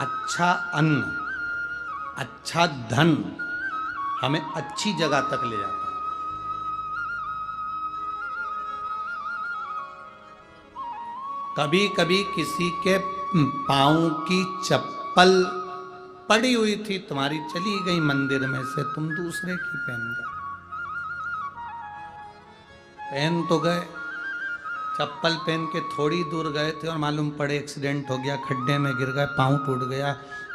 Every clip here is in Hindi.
अच्छा अन्न, अच्छा धन हमें अच्छी जगह तक ले जाता है। कभी कभी किसी के पाँव की चप्पल पड़ी हुई थी, तुम्हारी चली गई मंदिर में से, तुम दूसरे की पहन गए। पहन तो गए, चप्पल पहन के थोड़ी दूर गए थे और मालूम पड़े एक्सीडेंट हो गया, खड्डे में गिर गए, पाँव टूट गया,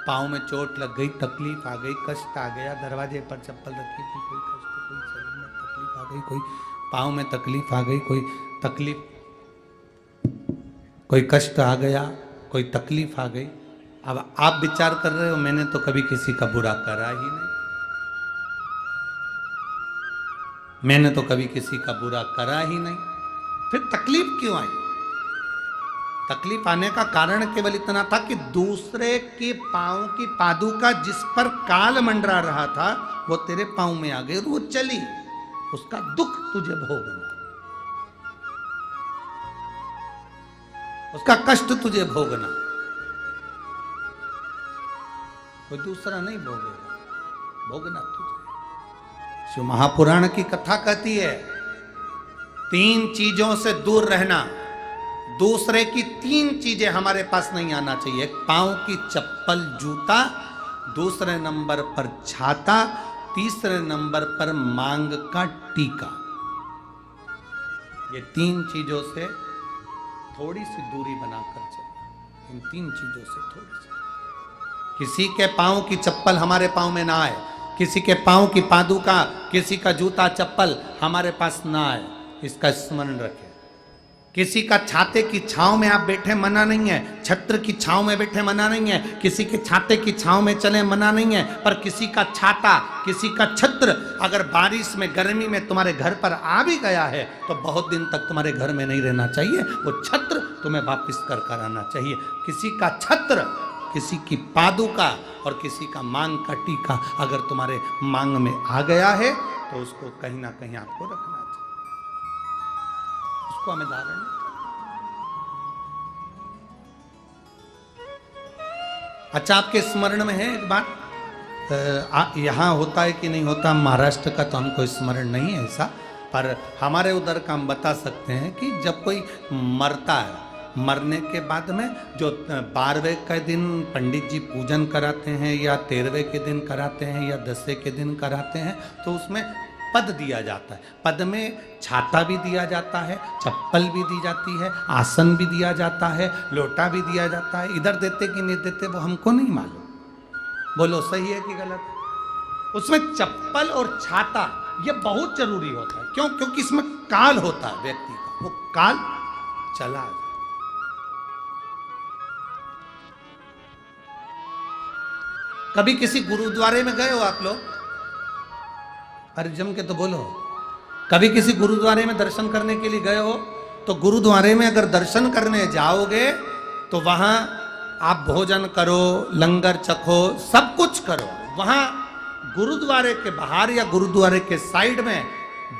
पाँव में चोट लग गई, तकलीफ आ गई, कष्ट आ गया। दरवाजे पर चप्पल रखी थी, कोई कष्ट, कोई शरीर में तकलीफ आ गई, कोई पाँव में तकलीफ आ गई, कोई तकलीफ, कोई कष्ट आ गया, कोई तकलीफ आ गई। अब आप विचार कर रहे हो मैंने तो कभी किसी का बुरा करा ही नहीं, मैंने तो कभी किसी का बुरा करा ही नहीं, फिर तकलीफ क्यों आई? तकलीफ आने का कारण केवल इतना था कि दूसरे के पांव की पादुका जिस पर काल मंडरा रहा था वो तेरे पांव में आ गई और वो चली, उसका दुख तुझे भोगना, उसका कष्ट तुझे भोगना, कोई दूसरा नहीं भोगेगा, भोगना तुझे। शिव महापुराण की कथा कहती है 3 चीजों से दूर रहना, दूसरे की 3 चीजें हमारे पास नहीं आना चाहिए। एक पांव की चप्पल जूता, दूसरे नंबर पर छाता, तीसरे नंबर पर मांग का टीका। ये 3 चीजों से थोड़ी सी दूरी बनाकर चलना, इन 3 चीजों से थोड़ी सी। किसी के पांव की चप्पल हमारे पांव में ना आए, किसी के पांव की पादुका, किसी का जूता चप्पल हमारे पास ना आए, इसका स्मरण रखें। किसी का छाते की छांव में आप बैठे मना नहीं है, छत्र की छांव में बैठे मना नहीं है, किसी के छाते की छांव में चले मना नहीं है, पर किसी का छाता, किसी का छत्र अगर बारिश में गर्मी में तुम्हारे घर पर आ भी गया है तो बहुत दिन तक तुम्हारे घर में नहीं रहना चाहिए, वो छत्र तुम्हें वापस कर आना चाहिए। किसी का छत्र, किसी की पादुका और किसी का मांग का टीका अगर तुम्हारे मांग में आ गया है तो उसको कहीं ना कहीं आपको रखना चाहिए, उसको हमें धारण। अच्छा, आपके स्मरण में है एक बात, यहां होता है कि नहीं होता महाराष्ट्र का तो हमको स्मरण नहीं है ऐसा, पर हमारे उधर का हम बता सकते हैं कि जब कोई मरता है, मरने के बाद में जो 12वें के दिन पंडित जी पूजन कराते हैं या 13वें के दिन कराते हैं या 10वें के दिन कराते हैं तो उसमें पद दिया जाता है। पद में छाता भी दिया जाता है, चप्पल भी दी जाती है, आसन भी दिया जाता है, लोटा भी दिया जाता है। इधर देते कि नहीं देते वो हमको नहीं मालूम, बोलो सही है कि गलत। उसमें चप्पल और छाता ये बहुत जरूरी होता है। क्यों? क्योंकि इसमें काल होता है व्यक्ति का, वो काल चला जाए। कभी किसी गुरुद्वारे में गए हो आप लोग? अरे जम के तो बोलो। कभी किसी गुरुद्वारे में दर्शन करने के लिए गए हो? तो गुरुद्वारे में अगर दर्शन करने जाओगे तो वहां आप भोजन करो, लंगर चखो, सब कुछ करो। वहां गुरुद्वारे के बाहर या गुरुद्वारे के साइड में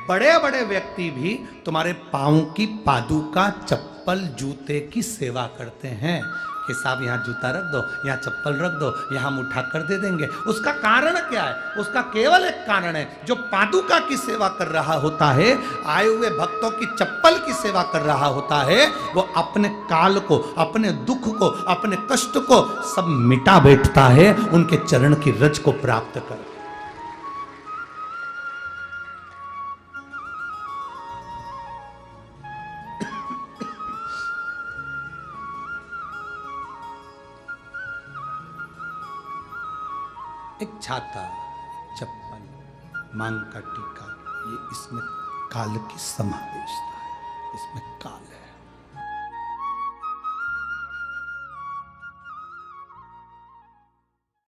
बड़े बड़े व्यक्ति भी तुम्हारे पांव की पादुका, चप्पल, जूते की सेवा करते हैं कि साहब यहाँ जूता रख दो, यहाँ चप्पल रख दो, यहाँ हम उठा कर दे देंगे। उसका कारण क्या है? उसका केवल एक कारण है, जो पादुका की सेवा कर रहा होता है, आए हुए भक्तों की चप्पल की सेवा कर रहा होता है, वो अपने काल को, अपने दुख को, अपने कष्ट को सब मिटा बैठता है उनके चरण की रज को प्राप्त कर। एक छाता, चप्पल, मांग का टीका, ये इसमें काल की समावेशता है, इसमें काल है।